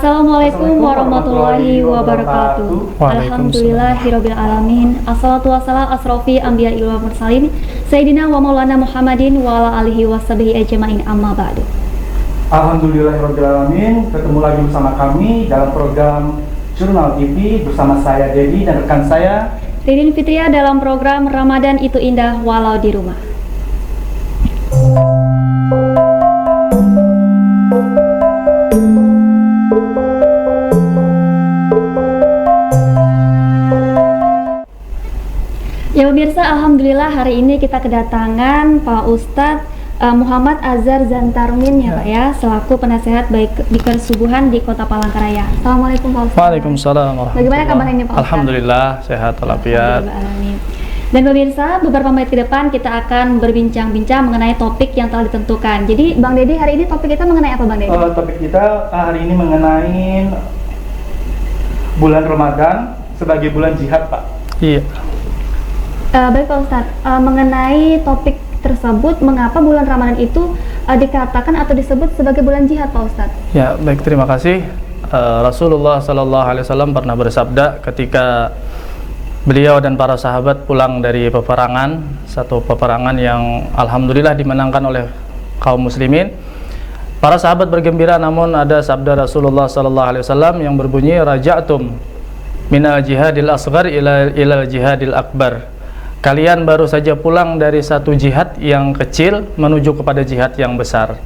Assalamualaikum warahmatullahi wabarakatuh. Alhamdulillahirabbil alamin. Assalatu wassalamu asrofi anbiya'i wal mursalin Sayyidina wa maulana Muhammadin wa ala alihi washabihi ajmain, amma ba'du. Alhamdulillahirabbil alamin. Ketemu lagi bersama kami dalam program Jurnal TV bersama saya Dedi dan rekan saya Ridin Fitria dalam program Ramadan Itu Indah Walau di Rumah. Ya pemirsa, alhamdulillah hari ini kita kedatangan Pak Ustadz Muhammad Azhar Zantarmin ya Pak ya, selaku penasehat baik di Kesubuhan di Kota Palangkaraya. Assalamualaikum Pak Ustadz. Waalaikumsalam warahmatullahi. Bagaimana kabar ini Pak Ustadz? Alhamdulillah sehat walafiat. Dan pemirsa, beberapa menit ke depan kita akan berbincang-bincang mengenai topik yang telah ditentukan. Jadi Bang Dedi, hari ini topik kita mengenai apa Bang Dedi? Topik kita hari ini mengenai bulan Ramadan sebagai bulan jihad Pak. Iya. Baik Pak Ustadz, mengenai topik tersebut, mengapa bulan Ramadan itu dikatakan atau disebut sebagai bulan jihad Pak Ustadz? Ya, baik, terima kasih. Rasulullah SAW pernah bersabda ketika beliau dan para sahabat pulang dari peperangan, satu peperangan yang alhamdulillah dimenangkan oleh kaum muslimin. Para sahabat bergembira, namun ada sabda Rasulullah SAW yang berbunyi, raja'tum minal jihadil asghar ilal jihadil akbar. Kalian baru saja pulang dari satu jihad yang kecil menuju kepada jihad yang besar.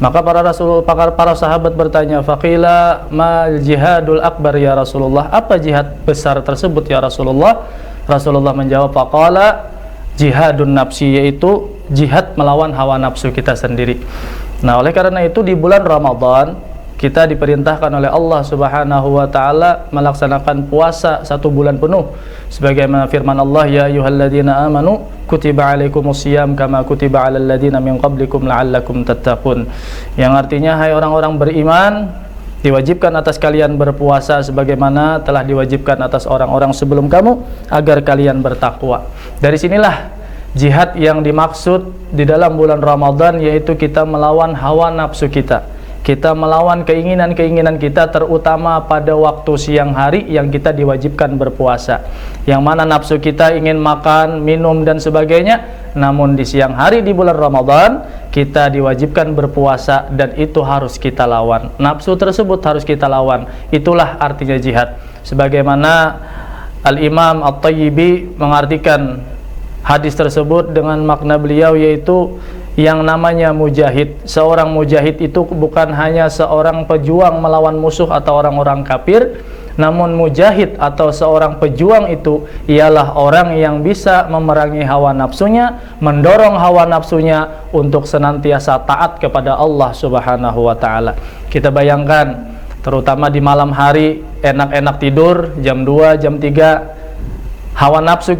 Maka para sahabat bertanya, faqila mal jihadul akbar ya Rasulullah, apa jihad besar tersebut ya Rasulullah? Rasulullah menjawab, faqala jihadun nafsi, yaitu jihad melawan hawa nafsu kita sendiri. Nah, oleh karena itu di bulan Ramadan kita diperintahkan oleh Allah Subhanahu wa taala melaksanakan puasa 1 bulan penuh sebagaimana firman Allah, ya ayyuhalladzina amanu kutiba alaikumusiyam kama kutiba alal ladzina min qablikum la'allakum tattaqun, yang artinya hai orang-orang beriman, diwajibkan atas kalian berpuasa sebagaimana telah diwajibkan atas orang-orang sebelum kamu agar kalian bertakwa. Dari sinilah jihad yang dimaksud di dalam bulan Ramadan, yaitu kita melawan hawa nafsu kita. Kita melawan keinginan-keinginan kita, terutama pada waktu siang hari yang kita diwajibkan berpuasa, yang mana nafsu kita ingin makan, minum dan sebagainya. Namun di siang hari di bulan Ramadan kita diwajibkan berpuasa, dan itu harus kita lawan. Nafsu tersebut harus kita lawan. Itulah artinya jihad. Sebagaimana Al-Imam At-Tayyibi mengartikan hadis tersebut dengan makna beliau, yaitu yang namanya mujahid. Seorang mujahid itu bukan hanya seorang pejuang melawan musuh atau orang-orang kafir, namun mujahid atau seorang pejuang itu ialah orang yang bisa memerangi hawa nafsunya, mendorong hawa nafsunya untuk senantiasa taat kepada Allah Subhanahu wa taala. Kita bayangkan, terutama di malam hari enak-enak tidur jam 2, jam 3, hawa nafsu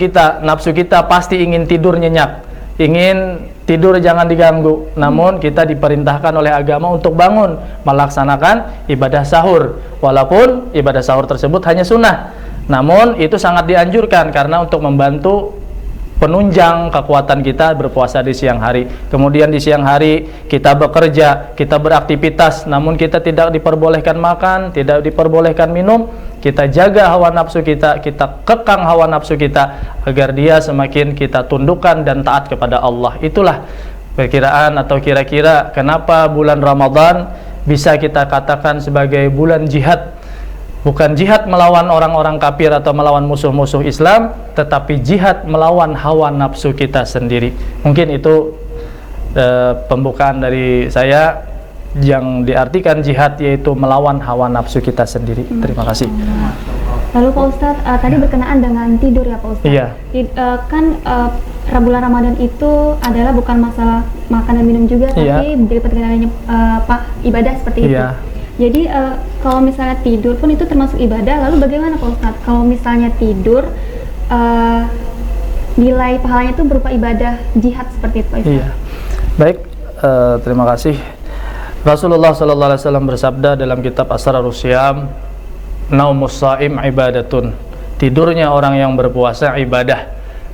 kita pasti ingin tidur nyenyak, ingin tidur jangan diganggu. Namun kita diperintahkan oleh agama untuk bangun melaksanakan ibadah sahur, walaupun ibadah sahur tersebut hanya sunnah, namun itu sangat dianjurkan karena untuk membantu penunjang kekuatan kita berpuasa di siang hari. Kemudian di siang hari kita bekerja, kita beraktivitas, namun kita tidak diperbolehkan makan, tidak diperbolehkan minum. Kita jaga hawa nafsu kita kekang hawa nafsu kita agar dia semakin kita tundukkan dan taat kepada Allah. Itulah perkiraan atau kira-kira kenapa bulan Ramadan bisa kita katakan sebagai bulan jihad. Bukan jihad melawan orang-orang kafir atau melawan musuh-musuh Islam, tetapi jihad melawan hawa nafsu kita sendiri. Mungkin itu pembukaan dari saya, yang diartikan jihad yaitu melawan hawa nafsu kita sendiri. Terima kasih. Lalu Pak Ustadz, tadi berkenaan dengan tidur ya Pak Ustadz. Iya. Bulan Ramadan itu adalah bukan masalah makan dan minum juga, iya, tapi dilipat dengan ibadah seperti itu. Iya. Jadi kalau misalnya tidur pun itu termasuk ibadah. Lalu bagaimana Pak Ustadz kalau misalnya tidur nilai pahalanya itu berupa ibadah jihad seperti itu Pak Ustadz? Iya. Baik, terima kasih. Rasulullah SAW bersabda dalam kitab Asrarus Syam, naumus shaim ibadatun, tidurnya orang yang berpuasa ibadah.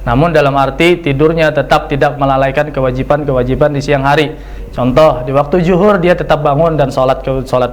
namun dalam arti tidurnya tetap tidak melalaikan kewajiban-kewajiban di siang hari. Contoh, di waktu zuhur dia tetap bangun dan sholat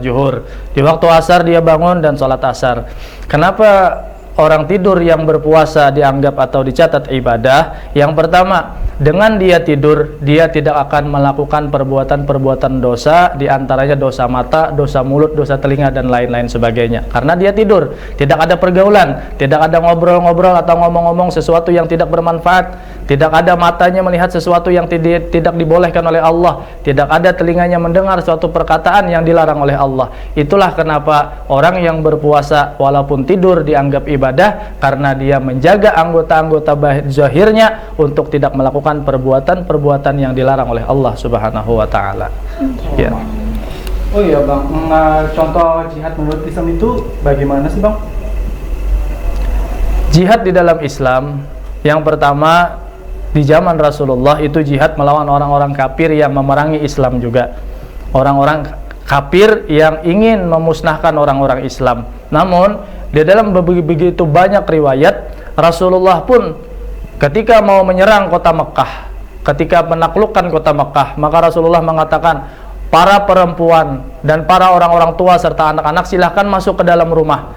zuhur, di waktu asar dia bangun dan sholat asar. Kenapa orang tidur yang berpuasa dianggap atau dicatat ibadah? Yang pertama, dengan dia tidur, dia tidak akan melakukan perbuatan-perbuatan dosa, diantaranya dosa mata, dosa mulut, dosa telinga, dan lain-lain sebagainya. Karena dia tidur, tidak ada pergaulan, tidak ada ngobrol-ngobrol atau ngomong-ngomong sesuatu yang tidak bermanfaat, tidak ada matanya melihat sesuatu yang tidak dibolehkan oleh Allah, tidak ada telinganya mendengar suatu perkataan yang dilarang oleh Allah. Itulah kenapa orang yang berpuasa walaupun tidur dianggap ibadah, karena dia menjaga anggota-anggota zahirnya untuk tidak melakukan perbuatan-perbuatan yang dilarang oleh Allah Subhanahu wa taala. Ya. Oh iya, Bang. Contoh jihad menurut Islam itu bagaimana sih, Bang? Jihad di dalam Islam, yang pertama di zaman Rasulullah itu jihad melawan orang-orang kafir yang memerangi Islam juga. Orang-orang kafir yang ingin memusnahkan orang-orang Islam. Namun di dalam begitu banyak riwayat, Rasulullah pun ketika mau menyerang kota Mekah, ketika menaklukkan kota Mekah, maka Rasulullah mengatakan, para perempuan dan para orang-orang tua serta anak-anak silahkan masuk ke dalam rumah.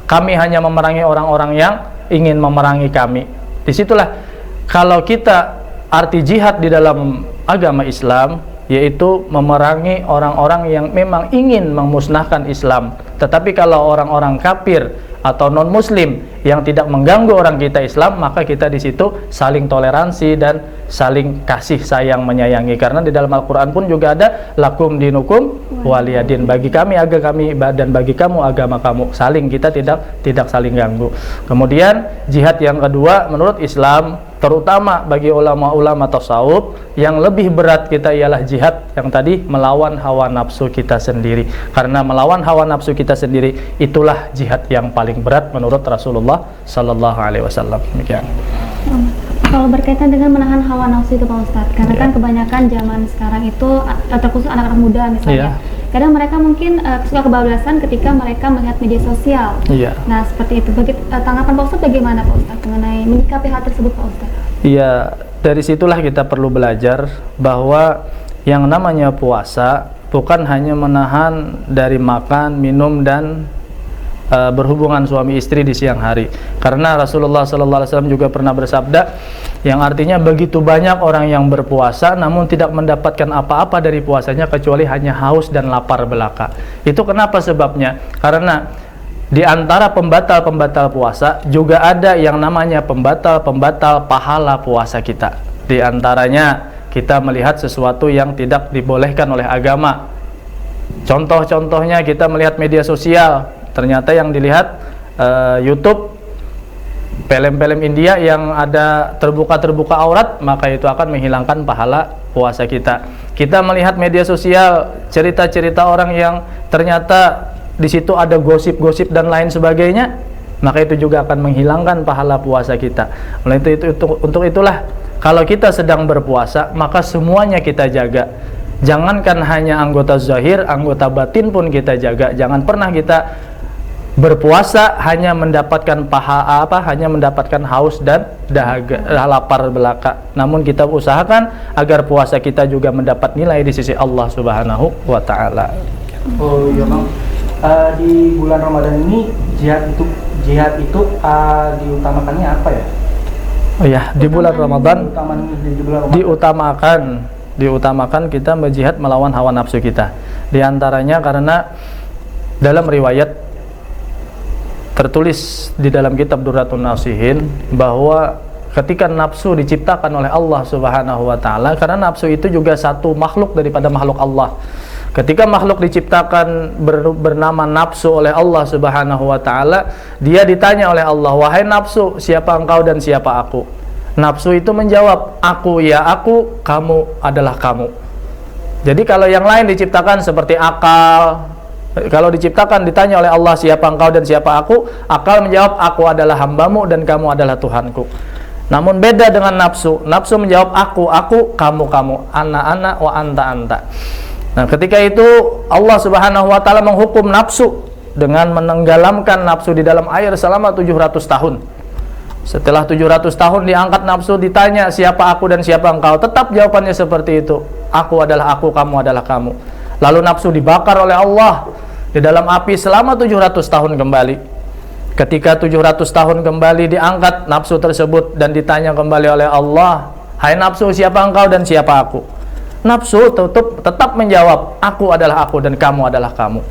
Kami hanya memerangi orang-orang yang ingin memerangi kami. Disitulah kalau kita arti jihad di dalam agama Islam, yaitu memerangi orang-orang yang memang ingin memusnahkan Islam. Tetapi kalau orang-orang kafir atau non-muslim yang tidak mengganggu orang kita Islam, maka kita di situ saling toleransi dan saling kasih sayang menyayangi. Karena di dalam Al-Quran pun juga ada lakum dinukum waliyadin, bagi kami agama kami dan bagi kamu agama kamu. Saling, kita tidak saling ganggu. Kemudian jihad yang kedua menurut Islam, terutama bagi ulama-ulama tasawuf, yang lebih berat kita ialah jihad yang tadi melawan hawa nafsu kita sendiri. Karena melawan hawa nafsu kita sendiri itulah jihad yang paling berat menurut Rasulullah Sallallahu Alaihi Wasallam. Demikian. Kalau berkaitan dengan menahan hawa nafsu itu Pak Ustadz, karena kan kebanyakan zaman sekarang itu, terkhusus anak-anak muda misalnya, kadang mereka mungkin suka kebablasan ketika mereka melihat media sosial. Nah seperti itu, tanggapan Pak Ustadz bagaimana Pak Ustadz mengenai menyikapi hal tersebut Pak Ustadz? Iya, dari situlah kita perlu belajar bahwa yang namanya puasa bukan hanya menahan dari makan, minum, dan berhubungan suami istri di siang hari. Karena Rasulullah SAW juga pernah bersabda, yang artinya begitu banyak orang yang berpuasa namun tidak mendapatkan apa-apa dari puasanya kecuali hanya haus dan lapar belaka. Itu kenapa sebabnya? Karena di antara pembatal-pembatal puasa juga ada yang namanya pembatal-pembatal pahala puasa kita. Di antaranya kita melihat sesuatu yang tidak dibolehkan oleh agama. Contoh-contohnya kita melihat media sosial, ternyata yang dilihat YouTube, film-film India yang ada terbuka-terbuka aurat, maka itu akan menghilangkan pahala puasa kita. Kita melihat media sosial, cerita-cerita orang yang ternyata di situ ada gosip-gosip dan lain sebagainya, maka itu juga akan menghilangkan pahala puasa kita. Oleh untuk itulah kalau kita sedang berpuasa, maka semuanya kita jaga. Jangankan hanya anggota zahir, anggota batin pun kita jaga. Jangan pernah kita berpuasa hanya mendapatkan hanya mendapatkan haus dan dahaga, lapar belaka. Namun kita usahakan agar puasa kita juga mendapat nilai di sisi Allah Subhanahu wa taala. Oh iya Bang. Di bulan Ramadan ini jihad itu diutamakannya apa ya? Oh ya, di bulan Ramadan diutamakan kita berjihad melawan hawa nafsu kita. Di antaranya karena dalam riwayat tertulis di dalam kitab Durratun Nasihin bahwa ketika nafsu diciptakan oleh Allah Subhanahu wa taala, karena nafsu itu juga satu makhluk daripada makhluk Allah. Ketika makhluk diciptakan bernama nafsu oleh Allah Subhanahu wa taala, dia ditanya oleh Allah, "Wahai nafsu, siapa engkau dan siapa aku?" Nafsu itu menjawab, "Aku ya aku, kamu adalah kamu." Jadi kalau yang lain diciptakan seperti akal, kalau diciptakan ditanya oleh Allah, "Siapa engkau dan siapa aku?" Akal menjawab, "Aku adalah hambamu dan kamu adalah Tuhanku." Namun beda dengan nafsu. Nafsu menjawab, "Aku, kamu, ana, wa anta." Nah, ketika itu Allah Subhanahu wa taala menghukum nafsu dengan menenggelamkan nafsu di dalam air selama 700 tahun. Setelah 700 tahun diangkat nafsu, ditanya siapa aku dan siapa engkau, tetap jawabannya seperti itu. Aku adalah aku, kamu adalah kamu. Lalu nafsu dibakar oleh Allah di dalam api selama 700 tahun kembali. Ketika 700 tahun kembali diangkat nafsu tersebut dan ditanya kembali oleh Allah, hai nafsu, siapa engkau dan siapa aku? Nafsu tetap menjawab, aku adalah aku dan kamu adalah kamu.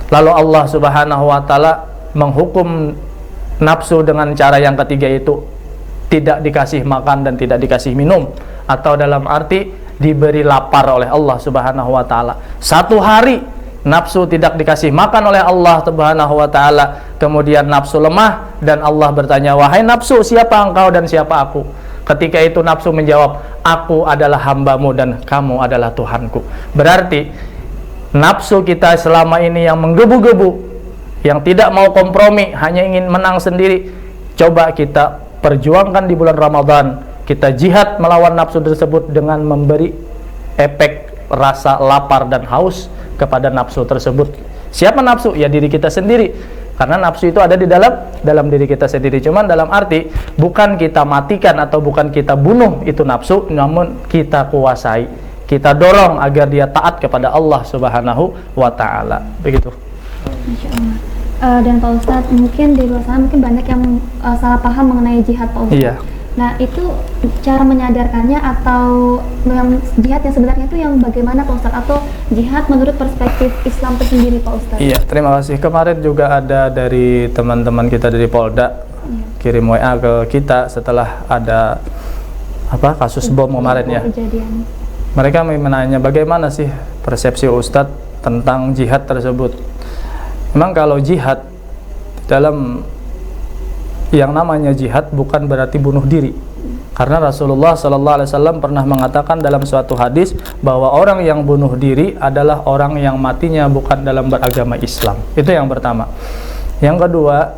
Lalu Allah Subhanahu wa taala menghukum nafsu dengan cara yang ketiga, itu tidak dikasih makan dan tidak dikasih minum, atau dalam arti diberi lapar oleh Allah Subhanahu wa taala. 1 hari nafsu tidak dikasih makan oleh Allah Subhanahu wa taala, kemudian nafsu lemah dan Allah bertanya, wahai nafsu, siapa engkau dan siapa aku? Ketika itu nafsu menjawab, aku adalah hambamu dan kamu adalah Tuhanku. Berarti nafsu kita selama ini yang menggebu-gebu, yang tidak mau kompromi, hanya ingin menang sendiri, coba kita perjuangkan di bulan Ramadan. Kita jihad melawan nafsu tersebut dengan memberi efek rasa lapar dan haus kepada nafsu tersebut. Siapa nafsu? Ya diri kita sendiri. Karena nafsu itu ada di dalam diri kita sendiri. Cuman dalam arti bukan kita matikan atau bukan kita bunuh itu nafsu, namun kita kuasai. Kita dorong agar dia taat kepada Allah Subhanahu wa taala. Begitu. Masya Allah. Dan Pak Ustadz, mungkin di luar sana mungkin banyak yang salah paham mengenai jihad, Pak Ustadz. Iya. Nah, itu cara menyadarkannya atau yang jihad yang sebenarnya itu yang bagaimana, Pak Ustadz? Atau jihad menurut perspektif Islam tersendiri, Pak Ustadz? Iya, terima kasih. Kemarin juga ada dari teman-teman kita dari Polda kirim WA ke kita setelah ada kasus bom kemarin ya. Kejadian. Mereka menanya bagaimana sih persepsi Ustadz tentang jihad tersebut. Memang kalau jihad dalam yang namanya jihad bukan berarti bunuh diri. Karena Rasulullah SAW pernah mengatakan dalam suatu hadis bahwa orang yang bunuh diri adalah orang yang matinya bukan dalam beragama Islam. Itu yang pertama. Yang kedua,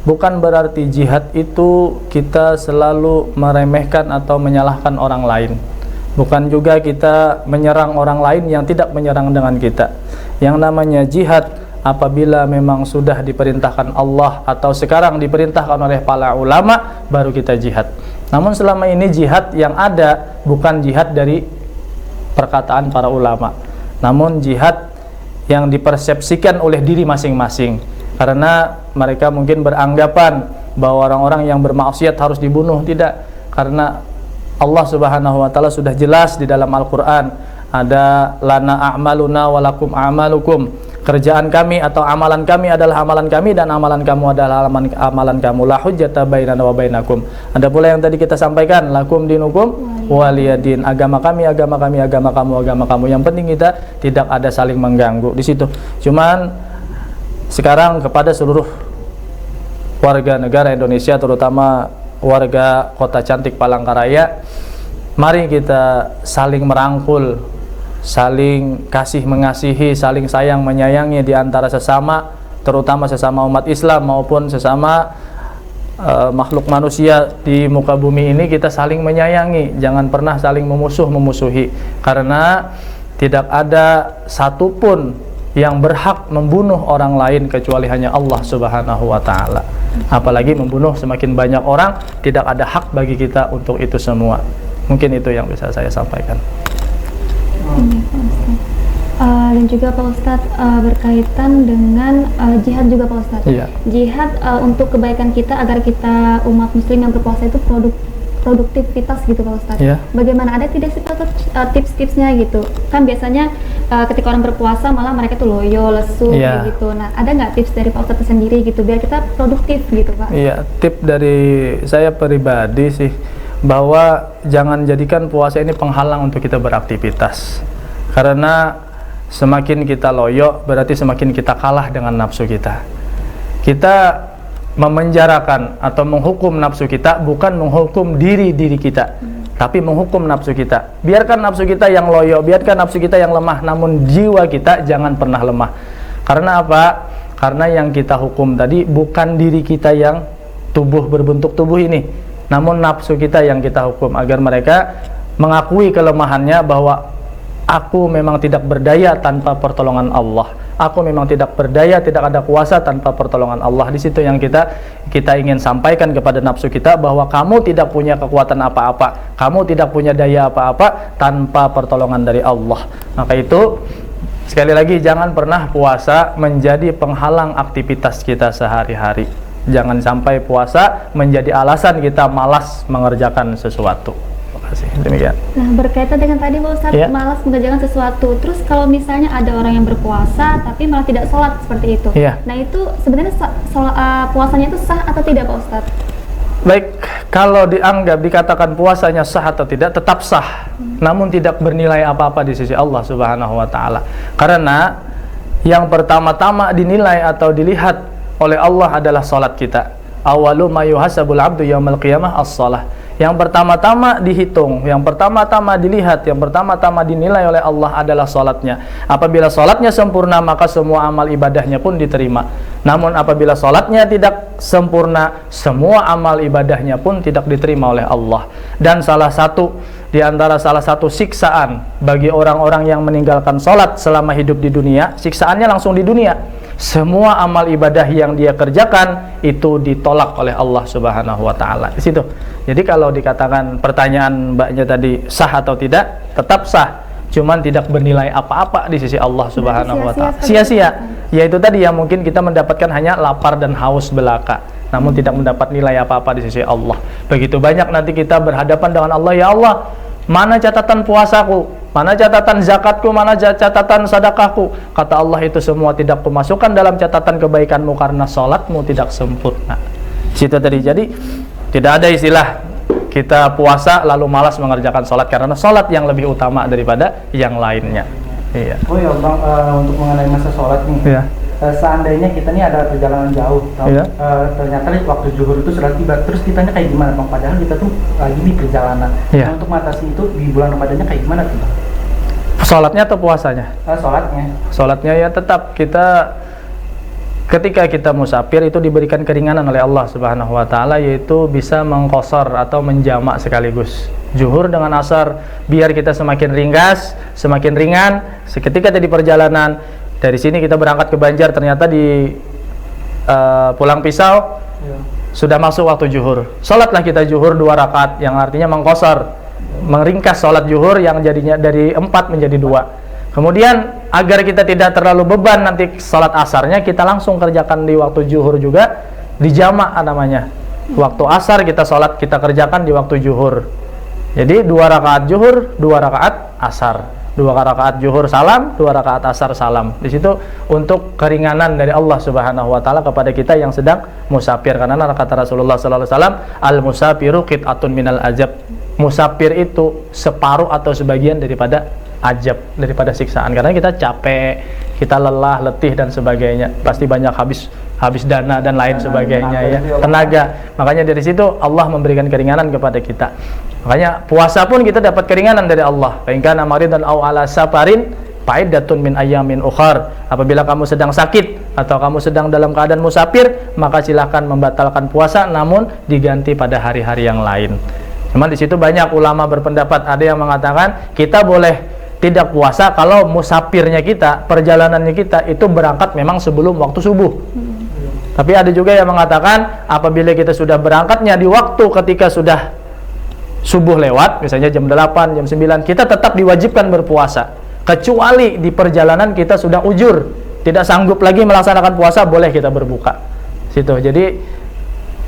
bukan berarti jihad itu kita selalu meremehkan atau menyalahkan orang lain. Bukan juga kita menyerang orang lain yang tidak menyerang dengan kita. Yang namanya jihad apabila memang sudah diperintahkan Allah atau sekarang diperintahkan oleh para ulama, baru kita jihad. Namun selama ini jihad yang ada bukan jihad dari perkataan para ulama, namun jihad yang dipersepsikan oleh diri masing-masing. Karena mereka mungkin beranggapan bahwa orang-orang yang bermaksiat harus dibunuh. Tidak, karena Allah Subhanahu wa taala sudah jelas di dalam Al-Qur'an, ada lana a'maluna walakum a'malukum. Kerjaan kami atau amalan kami adalah amalan kami dan amalan kamu adalah amalan kamu. La hujjata bainana wa bainakum. Ada pula yang tadi kita sampaikan, lakum dinukum waliyadin. Agama kami, agama kami, agama kamu, agama kamu. Yang penting kita tidak ada saling mengganggu di situ. Cuman sekarang kepada seluruh warga negara Indonesia, terutama warga kota cantik Palangkaraya, mari kita saling merangkul, saling kasih mengasihi, saling sayang menyayangi di antara sesama, terutama sesama umat Islam maupun sesama makhluk manusia di muka bumi ini. Kita saling menyayangi, jangan pernah saling memusuhi, karena tidak ada satupun yang berhak membunuh orang lain kecuali hanya Allah Subhanahu wa taala. Apalagi membunuh semakin banyak orang, tidak ada hak bagi kita untuk itu semua. Mungkin itu yang bisa saya sampaikan. Dan juga Pak Ustadz, berkaitan dengan jihad juga Pak Ustadz. Iya. Jihad untuk kebaikan kita, agar kita umat muslim yang berpuasa itu produktivitas gitu Pak Ustadz. Iya. Bagaimana, ada tidak sih tips-tipsnya gitu? Kan biasanya ketika orang berpuasa malah mereka tuh loyo, lesu Iya. gitu. Nah, ada nggak tips dari Pak Ustadz sendiri gitu biar kita produktif gitu Pak? Iya, tips dari saya pribadi sih, bahwa jangan jadikan puasa ini penghalang untuk kita beraktivitas. Karena semakin kita loyo, berarti semakin kita kalah dengan nafsu kita. Kita memenjarakan atau menghukum nafsu kita, bukan menghukum diri kita, tapi menghukum nafsu kita. Biarkan nafsu kita yang loyo, biarkan nafsu kita yang lemah, namun jiwa kita jangan pernah lemah. Karena apa? Karena yang kita hukum tadi bukan diri kita yang berbentuk tubuh ini, namun nafsu kita yang kita hukum, agar mereka mengakui kelemahannya, bahwa aku memang tidak berdaya tanpa pertolongan Allah. aku memang tidak berdaya, tidak ada kuasa tanpa pertolongan Allah. Di situ yang kita ingin sampaikan kepada nafsu kita, bahwa kamu tidak punya kekuatan apa-apa, kamu tidak punya daya apa-apa tanpa pertolongan dari Allah. Maka itu sekali lagi, jangan pernah puasa menjadi penghalang aktivitas kita sehari-hari. Jangan sampai puasa menjadi alasan kita malas mengerjakan sesuatu. Terima kasih. Demikian. Nah, berkaitan dengan tadi Pak Ustadz, Iya. malas mengerjakan sesuatu. Terus kalau misalnya ada orang yang berpuasa tapi malah tidak sholat seperti itu. Iya. Nah, itu sebenarnya puasanya itu sah atau tidak Pak Ustadz? Baik, kalau dianggap dikatakan puasanya sah atau tidak, tetap sah, namun tidak bernilai apa-apa di sisi Allah Subhanahu wa taala. Karena yang pertama-tama dinilai atau dilihat oleh Allah adalah salat kita. Awalu ma yuhasabul 'abdu yaumil qiyamah as-shalah. Yang pertama-tama dihitung, yang pertama-tama dilihat, yang pertama-tama dinilai oleh Allah adalah salatnya. Apabila salatnya sempurna, maka semua amal ibadahnya pun diterima. Namun apabila salatnya tidak sempurna, semua amal ibadahnya pun tidak diterima oleh Allah. Dan salah satu siksaan bagi orang-orang yang meninggalkan salat selama hidup di dunia, siksaannya langsung di dunia. Semua amal ibadah yang dia kerjakan itu ditolak oleh Allah Subhanahu wa taala. Di situ. Jadi kalau dikatakan pertanyaan Mbaknya tadi sah atau tidak, tetap sah, cuman tidak bernilai apa-apa di sisi Allah Subhanahu wa taala. Sia-sia. Yaitu tadi yang mungkin kita mendapatkan hanya lapar dan haus belaka, namun tidak mendapat nilai apa-apa di sisi Allah. Begitu banyak nanti kita berhadapan dengan Allah, ya Allah, mana catatan puasaku, mana catatan zakatku, mana catatan sedekahku? Kata Allah, itu semua tidak kumasukkan dalam catatan kebaikanmu karena sholatmu tidak sempurna. Situ tadi. Jadi tidak ada istilah kita puasa lalu malas mengerjakan sholat, karena sholat yang lebih utama daripada yang lainnya. Iya. Oh ya Bang, untuk mengenai masa sholat nih. Iya. Seandainya kita nih ada perjalanan jauh, Iya. ternyata waktu zuhur itu sudah tiba, terus kitanya kayak gimana Bang? Padahal kita tuh lagi di perjalanan. Iya. Nah, untuk mengatasi itu di bulan Ramadannya kayak gimana tuh Bang? Sholatnya atau puasanya? Sholatnya. Sholatnya ya tetap kita, ketika kita musafir itu diberikan keringanan oleh Allah Subhanahu wa taala, yaitu bisa mengqashar atau menjamak sekaligus zuhur dengan asar, biar kita semakin ringkas, semakin ringan. Ketika di perjalanan dari sini kita berangkat ke Banjar, ternyata di Pulang Pisau sudah masuk waktu zuhur. Sholatlah kita zuhur 2 rakaat, yang artinya mengqashar, meringkas sholat zuhur yang jadinya dari 4 menjadi 2. Kemudian agar kita tidak terlalu beban nanti sholat asarnya, kita langsung kerjakan di waktu zuhur juga, dijamak namanya. Waktu asar kita sholat, kita kerjakan di waktu zuhur. Jadi 2 rakaat zuhur, 2 rakaat asar, 2 rakaat zuhur salam, 2 rakaat asar salam. Di situ untuk keringanan dari Allah Subhanahu wa taala kepada kita yang sedang musafir. Karena kata Rasulullah sallallahu alaihi wasallam, al musafiru qit'atun minal azab. Musafir itu separuh atau sebagian daripada ajab, daripada siksaan. Karena kita capek, kita lelah, letih dan sebagainya, pasti banyak habis dana dan lain sebagainya, ya, tenaga. Makanya dari situ Allah memberikan keringanan kepada kita. Makanya puasa pun kita dapat keringanan dari Allah. Fa in kana maridan aw ala safarin fa'iddatun min ayyamin ukhar. Apabila kamu sedang sakit atau kamu sedang dalam keadaan musafir, maka silahkan membatalkan puasa, namun diganti pada hari-hari yang lain. Cuman di situ banyak ulama berpendapat, ada yang mengatakan kita boleh tidak puasa kalau musafirnya kita, perjalanannya kita itu berangkat memang sebelum waktu subuh. Tapi ada juga yang mengatakan apabila kita sudah berangkatnya di waktu ketika sudah subuh lewat, misalnya jam 8, jam 9, kita tetap diwajibkan berpuasa. Kecuali di perjalanan kita sudah ujur, tidak sanggup lagi melaksanakan puasa, boleh kita berbuka. Situ. Jadi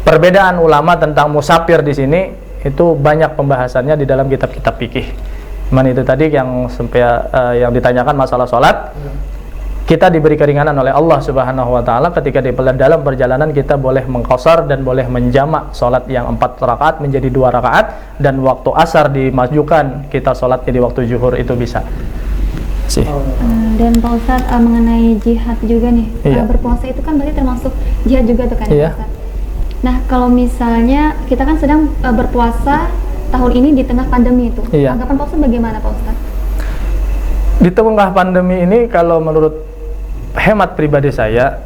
perbedaan ulama tentang musafir di sini itu banyak pembahasannya di dalam kitab-kitab fikih. Cuman itu tadi yang yang ditanyakan masalah sholat. Kita diberi keringanan oleh Allah Subhanahu wa taala ketika di dalam perjalanan kita boleh mengqashar dan boleh menjamak sholat yang 4 rakaat menjadi 2 rakaat, dan waktu asar dimajukan kita sholatnya di waktu zuhur, itu bisa. Dan Pak Ustadz, mengenai jihad juga nih, Iya. berpuasa itu kan berarti termasuk jihad juga tuh kan, Iya. Pak Ustadz? Nah, kalau misalnya kita kan sedang berpuasa tahun ini di tengah pandemi itu, Iya. anggapan Pak Ustadz bagaimana Pak Ustadz? Di tengah pandemi ini, kalau menurut hemat pribadi saya,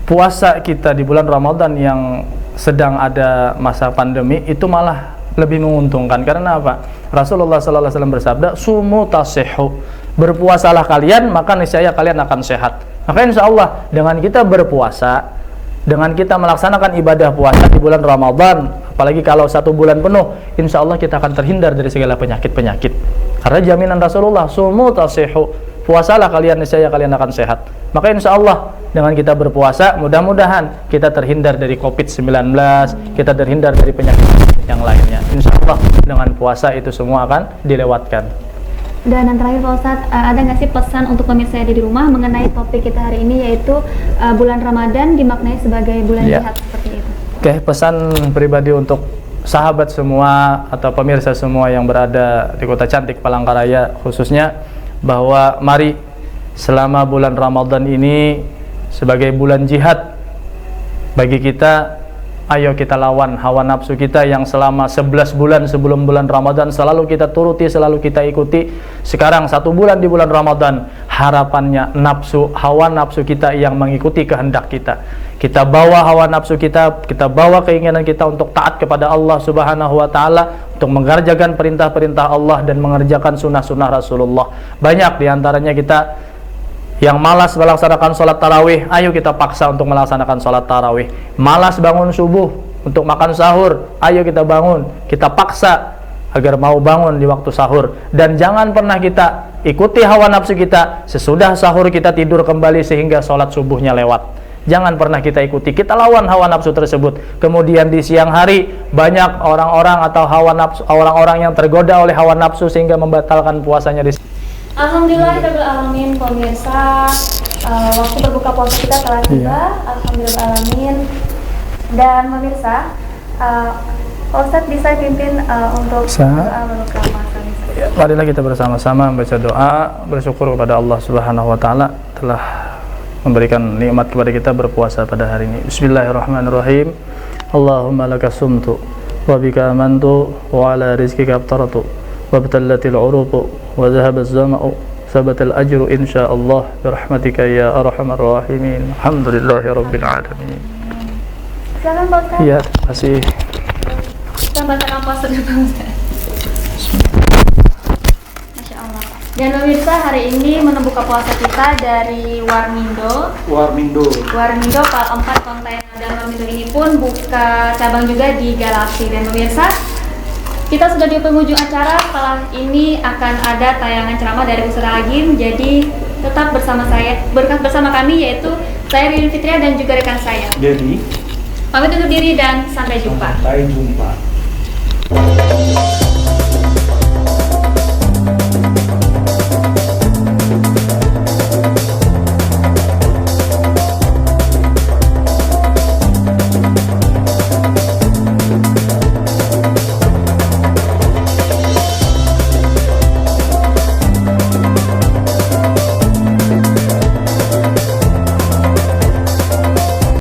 puasa kita di bulan Ramadan yang sedang ada masa pandemi itu malah lebih menguntungkan. Karena apa? Rasulullah SAW bersabda, sumu tasihhu, berpuasalah kalian maka niscaya kalian akan sehat. Maka insya Allah dengan kita berpuasa, dengan kita melaksanakan ibadah puasa di bulan Ramadan, apalagi kalau 1 bulan penuh, insya Allah kita akan terhindar dari segala penyakit-penyakit. Karena jaminan Rasulullah, sumu tasihu, puasalah kalian niscaya kalian akan sehat. Maka insya Allah dengan kita berpuasa, mudah-mudahan kita terhindar dari COVID-19, kita terhindar dari penyakit yang lainnya. Insya Allah dengan puasa itu semua akan dilewatkan. Dan yang terakhir Pak Ustadz, ada nggak sih pesan untuk pemirsa yang ada di rumah mengenai topik kita hari ini, yaitu bulan Ramadan dimaknai sebagai bulan jihad seperti itu? Oke, pesan pribadi untuk sahabat semua atau pemirsa semua yang berada di kota cantik Palangkaraya khususnya, bahwa mari selama bulan Ramadan ini sebagai bulan jihad bagi kita, ayo kita lawan hawa nafsu kita yang selama 11 bulan sebelum bulan Ramadan selalu kita turuti, selalu kita ikuti. Sekarang 1 bulan di bulan Ramadan, harapannya nafsu, hawa nafsu kita yang mengikuti kehendak kita. Kita bawa hawa nafsu kita bawa keinginan kita untuk taat kepada Allah Subhanahu wa taala, untuk mengerjakan perintah-perintah Allah dan mengerjakan sunnah-sunnah Rasulullah. Banyak diantaranya kita yang malas melaksanakan sholat tarawih, ayo kita paksa untuk melaksanakan sholat tarawih. Malas bangun subuh untuk makan sahur, ayo kita bangun, kita paksa agar mau bangun di waktu sahur. Dan jangan pernah kita ikuti hawa nafsu kita, sesudah sahur kita tidur kembali sehingga sholat subuhnya lewat. Jangan pernah kita ikuti, kita lawan hawa nafsu tersebut. Kemudian di siang hari banyak orang-orang atau hawa nafsu, orang-orang yang tergoda oleh hawa nafsu sehingga membatalkan puasanya di. Alhamdulillahirrahmanirrahim, pemirsa, waktu berbuka puasa kita telah tiba. Alhamdulillahirrahmanirrahim. Dan pemirsa, Pak Ustadz bisa pimpin untuk berbuka puasa. Ya, marilah kita bersama-sama membaca doa, bersyukur kepada Allah Subhanahu wa taala telah memberikan nikmat kepada kita berpuasa pada hari ini. Bismillahirrahmanirrahim. Allahumma laka sumtu wa bika amantu wa ala rizqika aftartu wa batallatil uruqu wa dhahabaz zama'u sabatal ajru insyaallah birahmatika ya arhamar rahimin. Alhamdulillahi rabbil alamin. Silakan Pak Ustadz. Iya, terima kasih. Kita bacakan puasa dulu Pak Ustadz. Masya Allah. Dan pemirsa, hari ini menu buka puasa kita dari Warmindo Pak 4 kontainer. Dan Warmindo ini pun buka cabang juga di Galaxy. Dan pemirsa, kita sudah di penghujung acara. Setelah ini akan ada tayangan ceramah dari Ustaz Agim. Jadi tetap bersama saya, berkat bersama kami, yaitu saya Rini Fitria dan juga rekan saya Dedi. pamit undur diri dan sampai jumpa. Sampai jumpa.